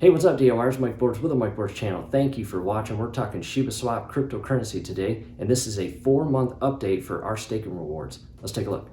Hey, what's up, DORs? Mike Boards with the Mike Boards channel. Thank you for watching. We're talking ShibaSwap cryptocurrency today, and this is a 4-month update for our staking rewards. Let's take a look.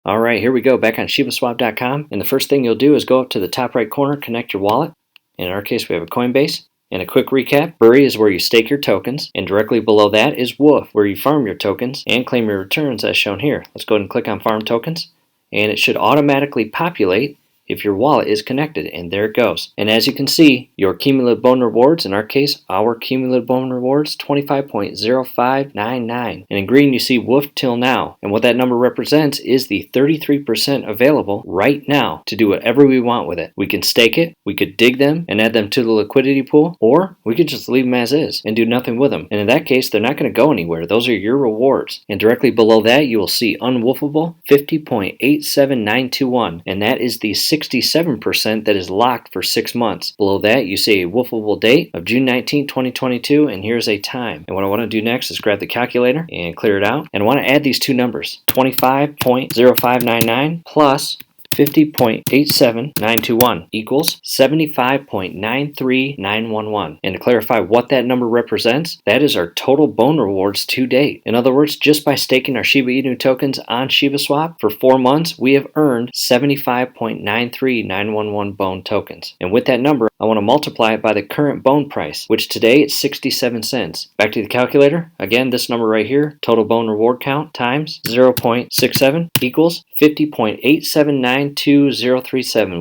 All right, here we go, back on ShibaSwap.com, and the first thing you'll do is go up to the top right corner, connect your wallet. In our case, we have a Coinbase. And a quick recap, Bury is where you stake your tokens, and directly below that is Wolf, where you farm your tokens and claim your returns as shown here. Let's go ahead and click on Farm Tokens, and it should automatically populate if your wallet is connected, and there it goes. And as you can see, your cumulative bone rewards, in our case, our cumulative bone rewards, 25.0599. And in green, you see Wolf till now. And what that number represents is the 33% available right now to do whatever we want with it. We can stake it, we could dig them and add them to the liquidity pool, or we could just leave them as is and do nothing with them. And in that case, they're not going to go anywhere. Those are your rewards. And directly below that, you will see unwolfable 50.87921. And that is the 67% that is locked for 6 months. Below that, you see a wolfable date of June 19, 2022, and here's a time. And what I want to do next is grab the calculator and clear it out. And I want to add these two numbers, 25.0599 plus 50.87921 equals 75.93911. And to clarify what that number represents, that is our total bone rewards to date. In other words, just by staking our Shiba Inu tokens on ShibaSwap for 4 months, we have earned 75.93911 bone tokens. And with that number, I want to multiply it by the current bone price, which today is 67 cents. Back to the calculator. Again, this number right here, total bone reward count times 0.67 equals 50.8792037.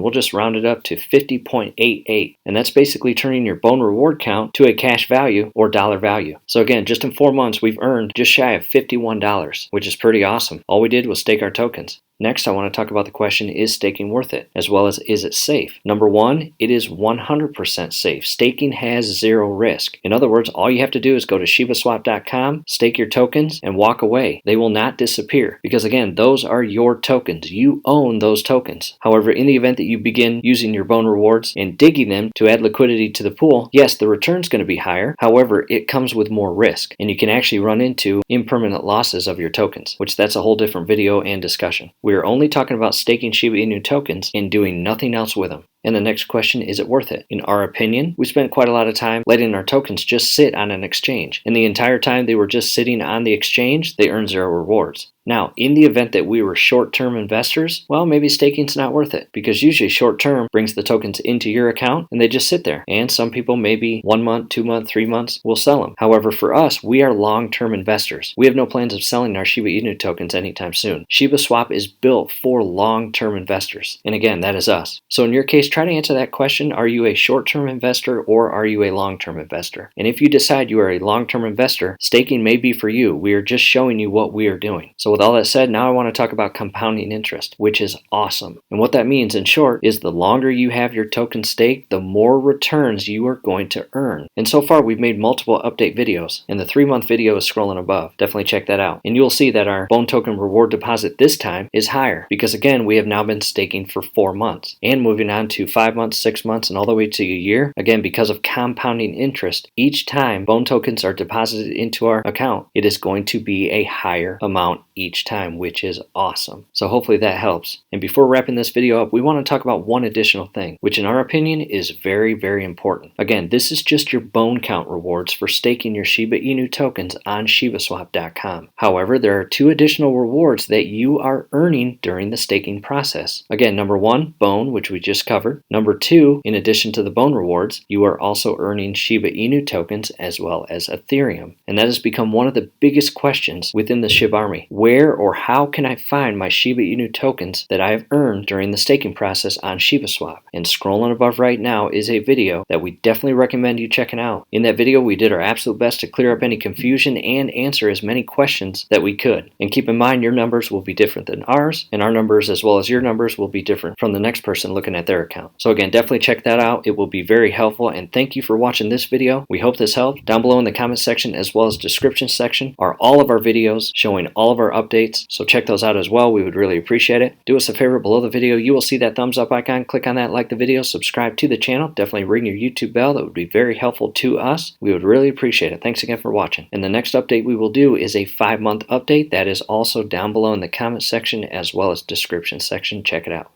We'll just round it up to 50.88, and that's basically turning your bone reward count to a cash value or dollar value. So again, just in 4 months, we've earned just shy of $51, which is pretty awesome. All we did was stake our tokens. Next, I want to talk about the question, is staking worth it? As well as, is it safe? Number one, it is 100% safe. Staking has zero risk. In other words, all you have to do is go to ShibaSwap.com, stake your tokens, and walk away. They will not disappear because, again, those are your tokens. You own those tokens. However, in the event that you begin using your bone rewards and digging them to add liquidity to the pool, yes, the return's going to be higher. However, it comes with more risk, and you can actually run into impermanent losses of your tokens, which that's a whole different video and discussion. We are only talking about staking Shiba Inu tokens and doing nothing else with them. And the next question, is it worth it? In our opinion, we spent quite a lot of time letting our tokens just sit on an exchange. And the entire time they were just sitting on the exchange, they earned zero rewards. Now, in the event that we were short-term investors, well, maybe staking's not worth it because usually short-term brings the tokens into your account and they just sit there. And some people maybe 1 month, 2 months, 3 months will sell them. However, for us, we are long-term investors. We have no plans of selling our Shiba Inu tokens anytime soon. ShibaSwap is built for long-term investors. And again, that is us. So in your case, try to answer that question. Are you a short-term investor or are you a long-term investor? And if you decide you are a long-term investor, staking may be for you. We are just showing you what we are doing. So with all that said, now I want to talk about compounding interest, which is awesome. And what that means in short is the longer you have your token staked, the more returns you are going to earn. And so far we've made multiple update videos, and the 3-month video is scrolling above. Definitely check that out. And you'll see that our bone token reward deposit this time is higher because again, we have now been staking for 4 months and moving on to 5 months, 6 months, and all the way to a year. Again, because of compounding interest, each time bone tokens are deposited into our account, it is going to be a higher amount each time, which is awesome. So hopefully that helps. And before wrapping this video up, we want to talk about one additional thing, which in our opinion is very, very important. Again, this is just your bone count rewards for staking your Shiba Inu tokens on ShibaSwap.com. However, there are 2 additional rewards that you are earning during the staking process. Again, number 1, bone, which we just covered. Number 2, in addition to the bone rewards, you are also earning Shiba Inu tokens as well as Ethereum. And that has become one of the biggest questions within the SHIB army. Where or how can I find my Shiba Inu tokens that I have earned during the staking process on ShibaSwap? And scrolling above right now is a video that we definitely recommend you checking out. In that video, we did our absolute best to clear up any confusion and answer as many questions that we could. And keep in mind, your numbers will be different than ours, and our numbers as well as your numbers will be different from the next person looking at their account. account. So again, definitely check that out. It will be very helpful, and thank you for watching this video. We hope this helped. Down below in the comment section as well as description section are all of our videos showing all of our updates, so check those out as well. We would really appreciate it. Do us a favor, below the video you will see that thumbs up icon. Click on that, like the video, subscribe to the channel. Definitely ring your YouTube bell. That would be very helpful to us. We would really appreciate it. Thanks again for watching. And the next update we will do is a 5-month update. That is also down below in the comment section as well as description section. Check it out.